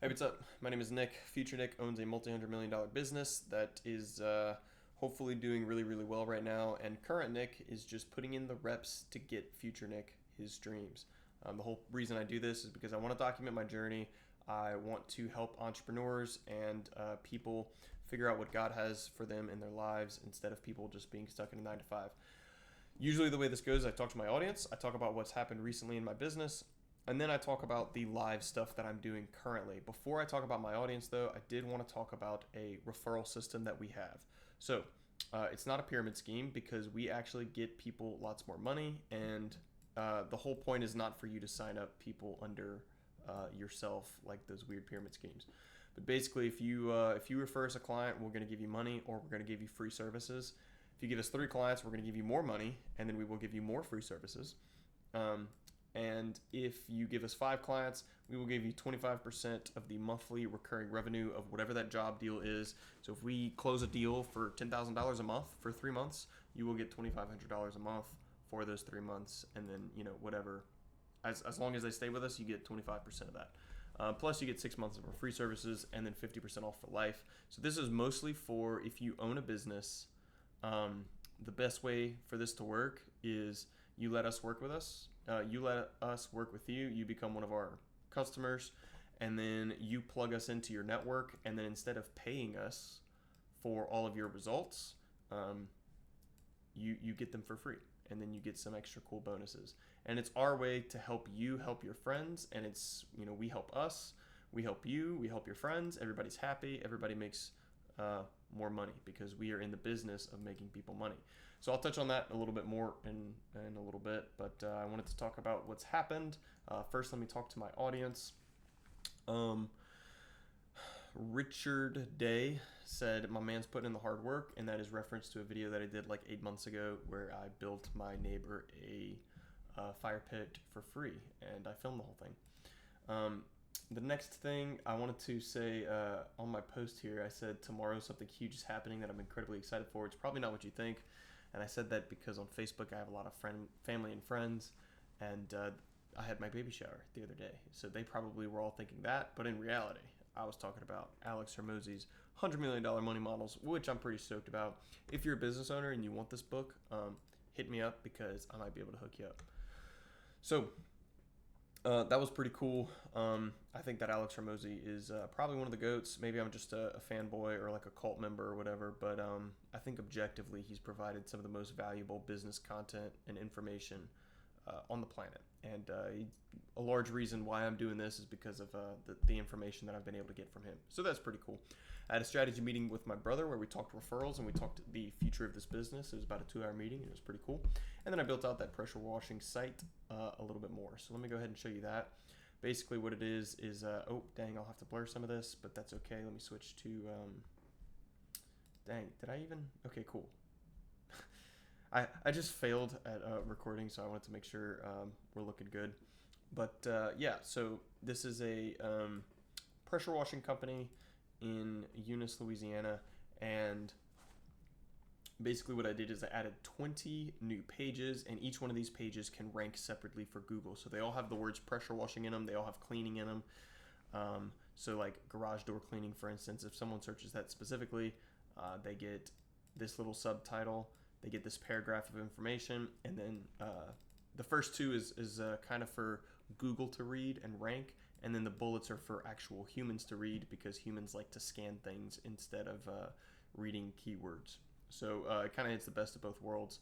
Hey, what's up? My name is Nick. Future Nick owns a multi-$100 million business that is hopefully doing really, really well right now. And current Nick is just putting in the reps to get future Nick his dreams. The whole reason I do this is because I want to document my journey. I want to help entrepreneurs and people figure out what God has for them in their lives instead of people just being stuck in a 9 to 5. Usually, the way this goes, I talk to my audience, I talk about what's happened recently in my business, and then I talk about the live stuff that I'm doing currently. Before I talk about my audience, though, I did want to talk about a referral system that we have. So, it's not a pyramid scheme because we actually get people lots more money, and the whole point is not for you to sign up people under yourself like those weird pyramid schemes. But basically, if you refer us a client, we're going to give you money, or we're going to give you free services. If you give us 3 clients, we're going to give you more money, and then we will give you more free services. And if you give us 5 clients, we will give you 25% of the monthly recurring revenue of whatever that job deal is. So if we close a deal for $10,000 a month for 3 months, you will get $2,500 a month for those 3 months. And then, whatever, as long as they stay with us, you get 25% of that. Plus, you get 6 months of our free services and then 50% off for life. So this is mostly for if you own a business. The best way for this to work is you let us work with us. You let us work with you. You become one of our customers, and then you plug us into your network. And then instead of paying us for all of your results, you get them for free, and then you get some extra cool bonuses. And it's our way to help you help your friends, and it's we help us, we help you, we help your friends. Everybody's happy. Everybody makes more money because we are in the business of making people money. So I'll touch on that a little bit more in a little bit, but I wanted to talk about what's happened. First, let me talk to my audience. Richard Day said, "My man's putting in the hard work," and that is reference to a video that I did like 8 months ago where I built my neighbor a fire pit for free, and I filmed the whole thing. The next thing I wanted to say on my post here, I said tomorrow something huge is happening that I'm incredibly excited for. It's probably not what you think, and I said that because on Facebook I have a lot of family and friends, and I had my baby shower the other day, so they probably were all thinking that, but in reality, I was talking about Alex Hermosi's $100 million money models, which I'm pretty stoked about. If you're a business owner and you want this book, hit me up because I might be able to hook you up. So that was pretty cool. I think that Alex Hermosi is probably one of the GOATs. Maybe I'm just a fanboy or like a cult member or whatever, but I think objectively he's provided some of the most valuable business content and information on the planet. And a large reason why I'm doing this is because of the information that I've been able to get from him. So that's pretty cool. I had a strategy meeting with my brother where we talked referrals and we talked the future of this business. It was about a 2-hour meeting and it was pretty cool. And then I built out that pressure washing site a little bit more. So let me go ahead and show you that. Basically what it is, oh, dang, I'll have to blur some of this, but that's okay. Let me switch to, dang, did I even? Okay, cool. I just failed at recording, so I wanted to make sure we're looking good. But yeah, so this is a pressure washing company in Eunice, Louisiana, and basically what I did is I added 20 new pages, and each one of these pages can rank separately for Google. So they all have the words pressure washing in them. They all have cleaning in them. So like garage door cleaning, for instance, if someone searches that specifically, they get this little subtitle. They get this paragraph of information, and then the first two is kind of for Google to read and rank, and then the bullets are for actual humans to read because humans like to scan things instead of reading keywords. So it kind of hits the best of both worlds.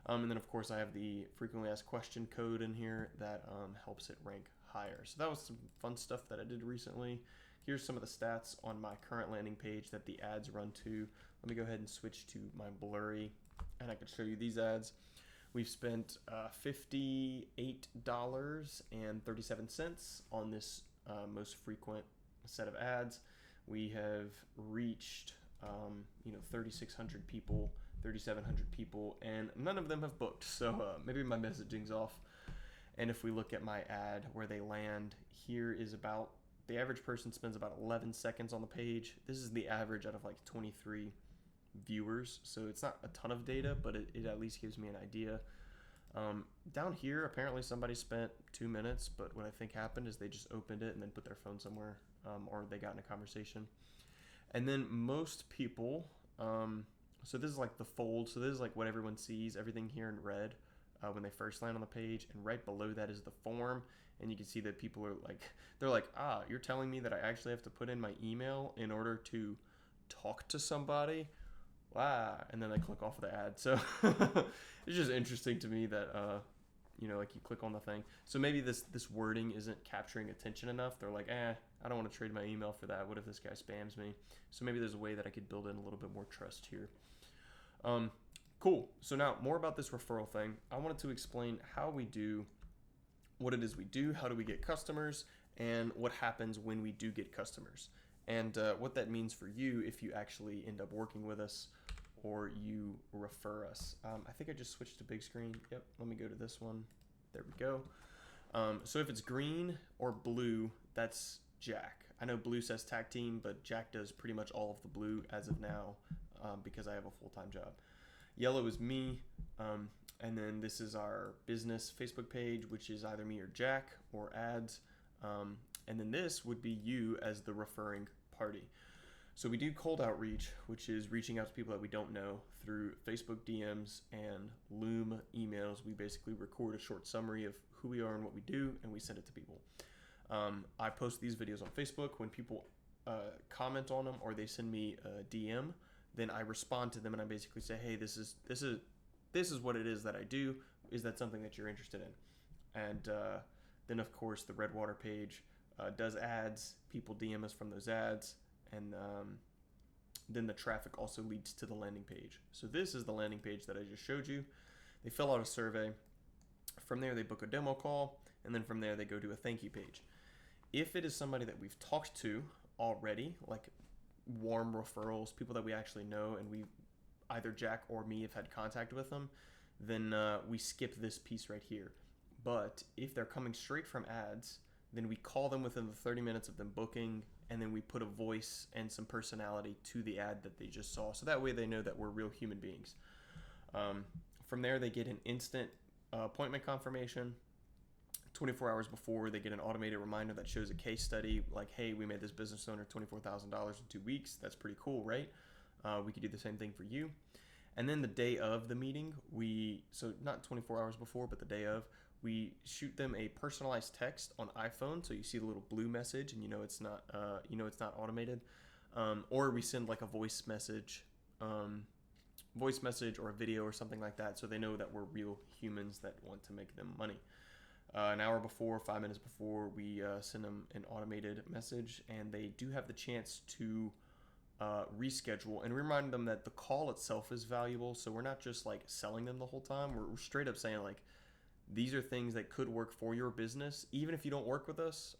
And then, of course, I have the frequently asked question code in here that helps it rank higher. So that was some fun stuff that I did recently. Here's some of the stats on my current landing page that the ads run to. Let me go ahead and switch to my blurry, and I can show you these ads. We've spent $58.37 on this most frequent set of ads. We have reached 3,600 people, 3,700 people, and none of them have booked. So maybe my messaging's off. And if we look at my ad where they land, here is about the average person spends about 11 seconds on the page. This is the average out of like 23 viewers, so it's not a ton of data, but it at least gives me an idea. Down here, apparently somebody spent 2 minutes, but what I think happened is they just opened it and then put their phone somewhere, or they got in a conversation. And then most people, so this is like the fold. So this is like what everyone sees, everything here in red when they first land on the page. And right below that is the form. And you can see that people are like, they're like, you're telling me that I actually have to put in my email in order to talk to somebody? Wow. And then they click off the ad. So it's just interesting to me that, like you click on the thing. So maybe this wording isn't capturing attention enough. They're like, I don't want to trade my email for that. What if this guy spams me? So maybe there's a way that I could build in a little bit more trust here. Cool. So now more about this referral thing. I wanted to explain how we do what it is we do, how do we get customers, and what happens when we do get customers, and what that means for you if you actually end up working with us or you refer us. I think I just switched to big screen. Yep, let me go to this one. There we go. So if it's green or blue, that's Jack. I know blue says tag team, but Jack does pretty much all of the blue as of now because I have a full-time job. Yellow is me, and then this is our business Facebook page, which is either me or Jack or ads. And then this would be you as the referring party. So we do cold outreach, which is reaching out to people that we don't know through Facebook DMs and Loom emails. We basically record a short summary of who we are and what we do, and we send it to people. I post these videos on Facebook. When people comment on them or they send me a DM, then I respond to them and I basically say, hey, this is what it is that I do. Is that something that you're interested in? And then, of course, the Redwater page does ads. People DM us from those ads. And then the traffic also leads to the landing page. So this is the landing page that I just showed you. They fill out a survey. From there, they book a demo call. And then from there, they go to a thank you page. If it is somebody that we've talked to already, like warm referrals, people that we actually know, and we either Jack or me have had contact with them, then we skip this piece right here. But if they're coming straight from ads, then we call them within the 30 minutes of them booking, and then we put a voice and some personality to the ad that they just saw. So that way they know that we're real human beings. From there, they get an instant appointment confirmation. 24 hours before, they get an automated reminder that shows a case study like, hey, we made this business owner $24,000 in 2 weeks. That's pretty cool, right? We could do the same thing for you. And then the day of the meeting, so not 24 hours before, but the day of, we shoot them a personalized text on iPhone. So you see the little blue message and it's not automated. Or we send like a voice message or a video or something like that. So they know that we're real humans that want to make them money. An hour before, 5 minutes before, we send them an automated message, and they do have the chance to reschedule and remind them that the call itself is valuable. So we're not just like selling them the whole time. We're straight up saying like, these are things that could work for your business. Even if you don't work with us,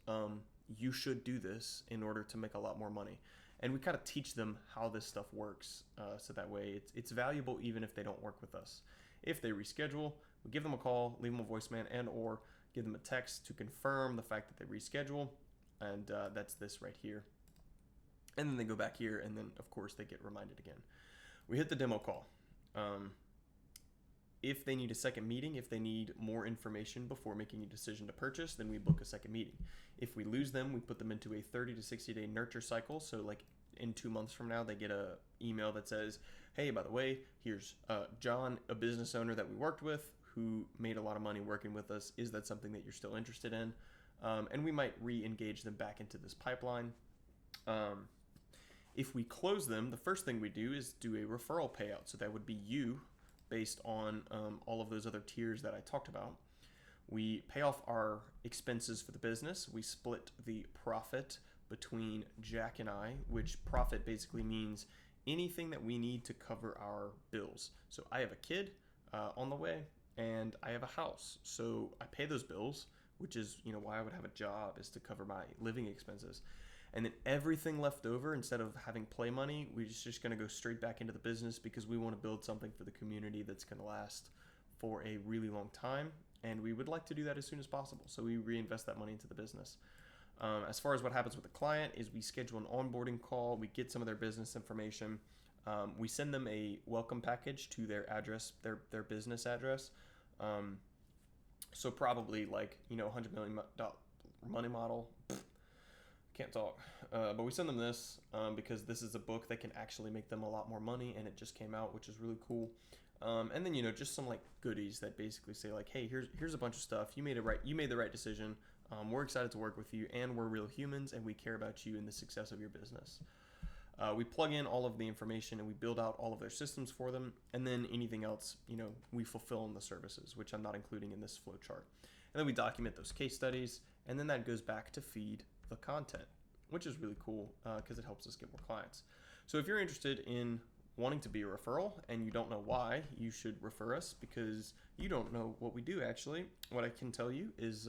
you should do this in order to make a lot more money. And we kind of teach them how this stuff works. So that way it's valuable even if they don't work with us. If they reschedule, we give them a call, leave them a voicemail, and or give them a text to confirm the fact that they reschedule. And that's this right here. And then they go back here, and then, of course, they get reminded again. We hit the demo call. If they need a second meeting, if they need more information before making a decision to purchase, then we book a second meeting. If we lose them, we put them into a 30 to 60 day nurture cycle. So like in 2 months from now, they get a email that says, hey, by the way, here's John, a business owner that we worked with who made a lot of money working with us. Is that something that you're still interested in? And we might re-engage them back into this pipeline. If we close them, the first thing we do is do a referral payout. So that would be you based on all of those other tiers that I talked about. We pay off our expenses for the business. We split the profit between Jack and I, which profit basically means anything that we need to cover our bills. So I have a kid on the way, and I have a house. So I pay those bills, which is why I would have a job, is to cover my living expenses. And then everything left over, instead of having play money, we're just going to go straight back into the business because we want to build something for the community that's going to last for a really long time. And we would like to do that as soon as possible. So we reinvest that money into the business. As far as what happens with the client is we schedule an onboarding call. We get some of their business information. We send them a welcome package to their address, their business address. So probably like, $100 million money model. Can't talk. But we send them this because this is a book that can actually make them a lot more money, and it just came out, which is really cool. And then just some like goodies that basically say like, hey, here's a bunch of stuff. You made the right decision. We're excited to work with you, and we're real humans, and we care about you and the success of your business. We plug in all of the information and we build out all of their systems for them, and then anything else, we fulfill in the services, which I'm not including in this flow chart. And then we document those case studies, and then that goes back to feed the content, which is really cool because it helps us get more clients. So if you're interested in wanting to be a referral and you don't know why, you should refer us because you don't know what we do actually. What I can tell you is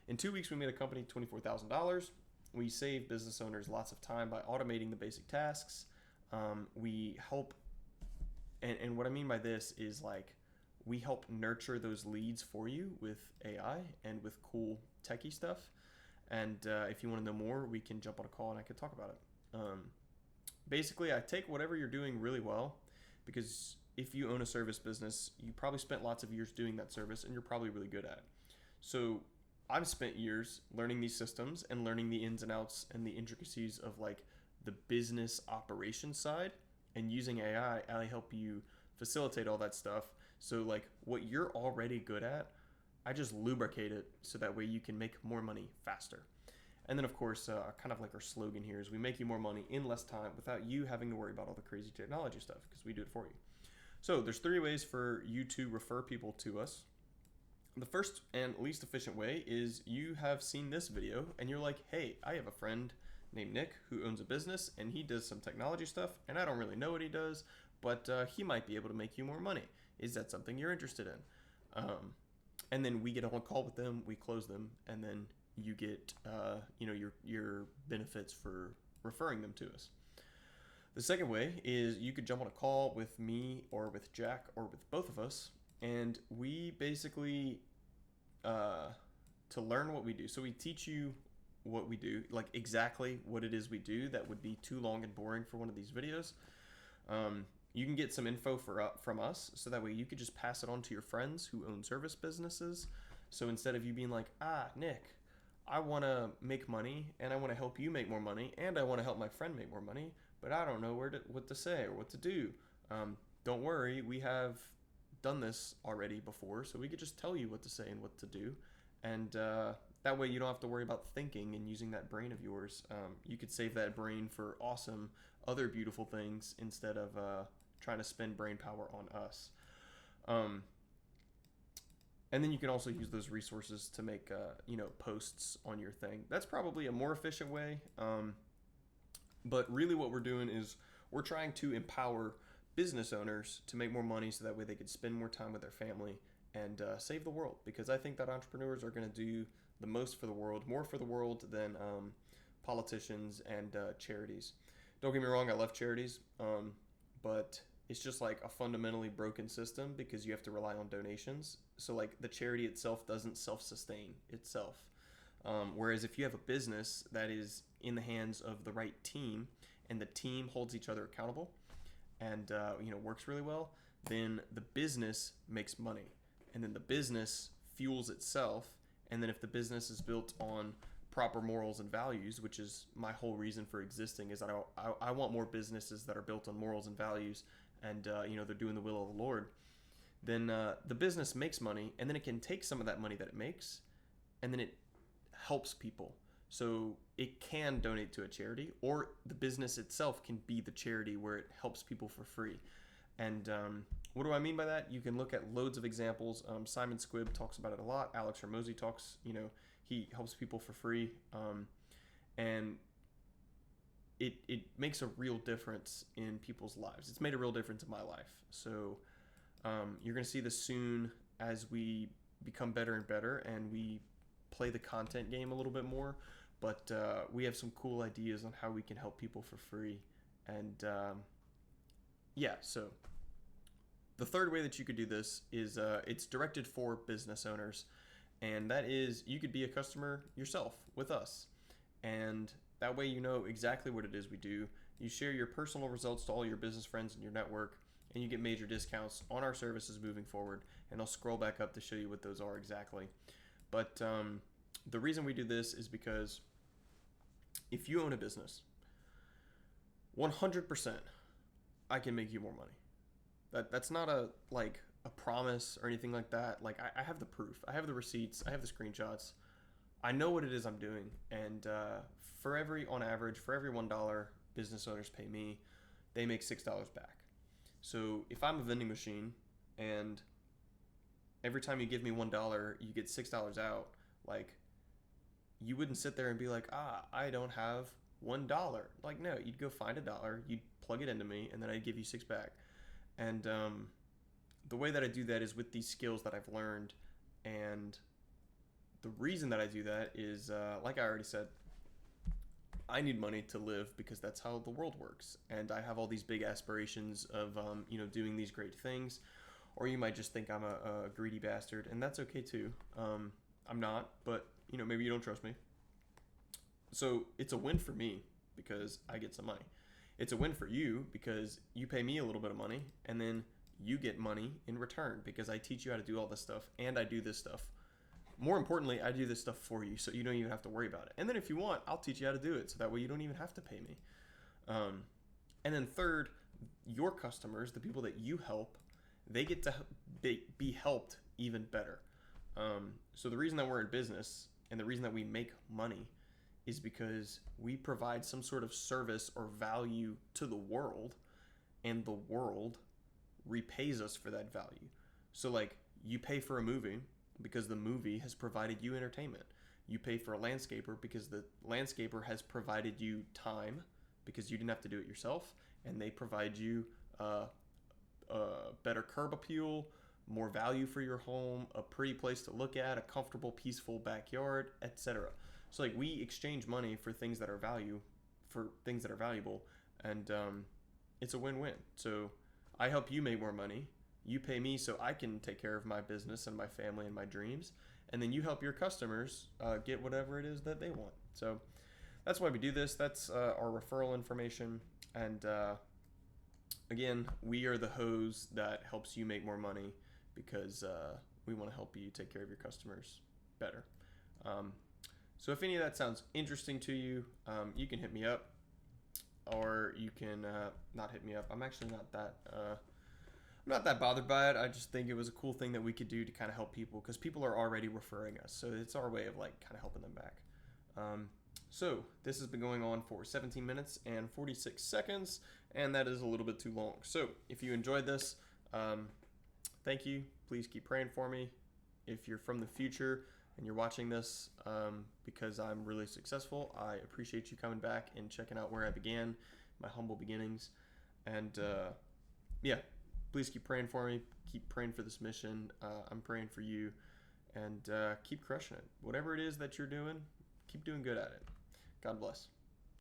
in 2 weeks we made a company $24,000. We save business owners lots of time by automating the basic tasks. We help, and what I mean by this is like we help nurture those leads for you with AI and with cool techie stuff. And if you want to know more, we can jump on a call and I can talk about it. Basically, I take whatever you're doing really well, because if you own a service business, you probably spent lots of years doing that service and you're probably really good at it. So I've spent years learning these systems and learning the ins and outs and the intricacies of like the business operations side, and using AI, I help you facilitate all that stuff. So like what you're already good at, I just lubricate it so that way you can make more money faster. And then of course, kind of like our slogan here is we make you more money in less time without you having to worry about all the crazy technology stuff, because we do it for you. So there's 3 ways for you to refer people to us. The first and least efficient way is you have seen this video and you're like, hey, I have a friend named Nick who owns a business and he does some technology stuff and I don't really know what he does, but he might be able to make you more money. Is that something you're interested in? And then we get on a call with them, we close them, and then you get your benefits for referring them to us. The second way is you could jump on a call with me or with Jack or with both of us, and we basically to learn what we do. So we teach you what we do, like exactly what it is we do. That would be too long and boring for one of these videos. You can get some info from us, so that way you could just pass it on to your friends who own service businesses. So instead of you being like, Nick, I want to make money and I want to help you make more money and I want to help my friend make more money, but I don't know what to say or what to do. Don't worry, we have done this already before, so we could just tell you what to say and what to do. And that way you don't have to worry about thinking and using that brain of yours. You could save that brain for awesome other beautiful things instead of trying to spend brain power on us. And then you can also use those resources to make posts on your thing. That's probably a more efficient way. But really what we're doing is we're trying to empower business owners to make more money so that way they could spend more time with their family and save the world. Because I think that entrepreneurs are going to do the most for the world, more for the world than politicians and charities. Don't get me wrong, I love charities, but it's just like a fundamentally broken system because you have to rely on donations. So like the charity itself doesn't self-sustain itself. Whereas if you have a business that is in the hands of the right team and the team holds each other accountable and works really well, then the business makes money, and then the business fuels itself. And then if the business is built on proper morals and values, which is my whole reason for existing, is that I want more businesses that are built on morals and values and they're doing the will of the Lord, then the business makes money, and then it can take some of that money that it makes and then it helps people. So it can donate to a charity, or the business itself can be the charity where it helps people for free. And what do I mean by that? You can look at loads of examples. Simon Squibb talks about it a lot. Alex Hormozy talks, he helps people for free. And it makes a real difference in people's lives. It's made a real difference in my life. So you're going to see this soon as we become better and better and we play the content game a little bit more. But we have some cool ideas on how we can help people for free. And so the third way that you could do this is it's directed for business owners. And that is, you could be a customer yourself with us. And that way you know exactly what it is we do. You share your personal results to all your business friends in your network, and you get major discounts on our services moving forward. And I'll scroll back up to show you what those are exactly. But the reason we do this is because if you own a business, 100% I can make you more money. That's not a promise or anything like that. Like I have the proof, I have the receipts, I have the screenshots. I know what it is I'm doing, and on average, for every $1 business owners pay me, they make $6 back. So if I'm a vending machine and every time you give me $1, you get $6 out, like, you wouldn't sit there and be like, I don't have $1. Like, no, you'd go find $1, you'd plug it into me, and then I'd give you 6 back. And the way that I do that is with these skills that I've learned. And the reason that I do that is, like I already said, I need money to live because that's how the world works. And I have all these big aspirations of, doing these great things. Or you might just think I'm a greedy bastard, and that's okay too. I'm not, but maybe you don't trust me. So it's a win for me because I get some money. It's a win for you because you pay me a little bit of money, and then you get money in return because I teach you how to do all this stuff, and I do this stuff. More importantly, I do this stuff for you, so you don't even have to worry about it. And then if you want, I'll teach you how to do it, so that way you don't even have to pay me. And then third, your customers, the people that you help, they get to be helped even better. So the reason that we're in business and the reason that we make money is because we provide some sort of service or value to the world, and the world repays us for that value. So like, you pay for a movie because the movie has provided you entertainment. You pay for a landscaper because the landscaper has provided you time because you didn't have to do it yourself, and they provide you better curb appeal, more value for your home, a pretty place to look at, a comfortable, peaceful backyard, etc. So like, we exchange money for things that are valuable, and it's a win-win. So I help you make more money. You pay me so I can take care of my business and my family and my dreams, and then you help your customers get whatever it is that they want. So that's why we do this. That's our referral information. And again, we are the hose that helps you make more money because we want to help you take care of your customers better. So if any of that sounds interesting to you, you can hit me up, or you can not hit me up. I'm actually not that bothered by it. I just think it was a cool thing that we could do to kind of help people, because people are already referring us. So it's our way of kind of helping them back. So this has been going on for 17 minutes and 46 seconds, and that is a little bit too long. So if you enjoyed this, thank you. Please keep praying for me. If you're from the future and you're watching this because I'm really successful, I appreciate you coming back and checking out where I began, my humble beginnings. And please keep praying for me. Keep praying for this mission. I'm praying for you, and keep crushing it. Whatever it is that you're doing, keep doing good at it. God bless.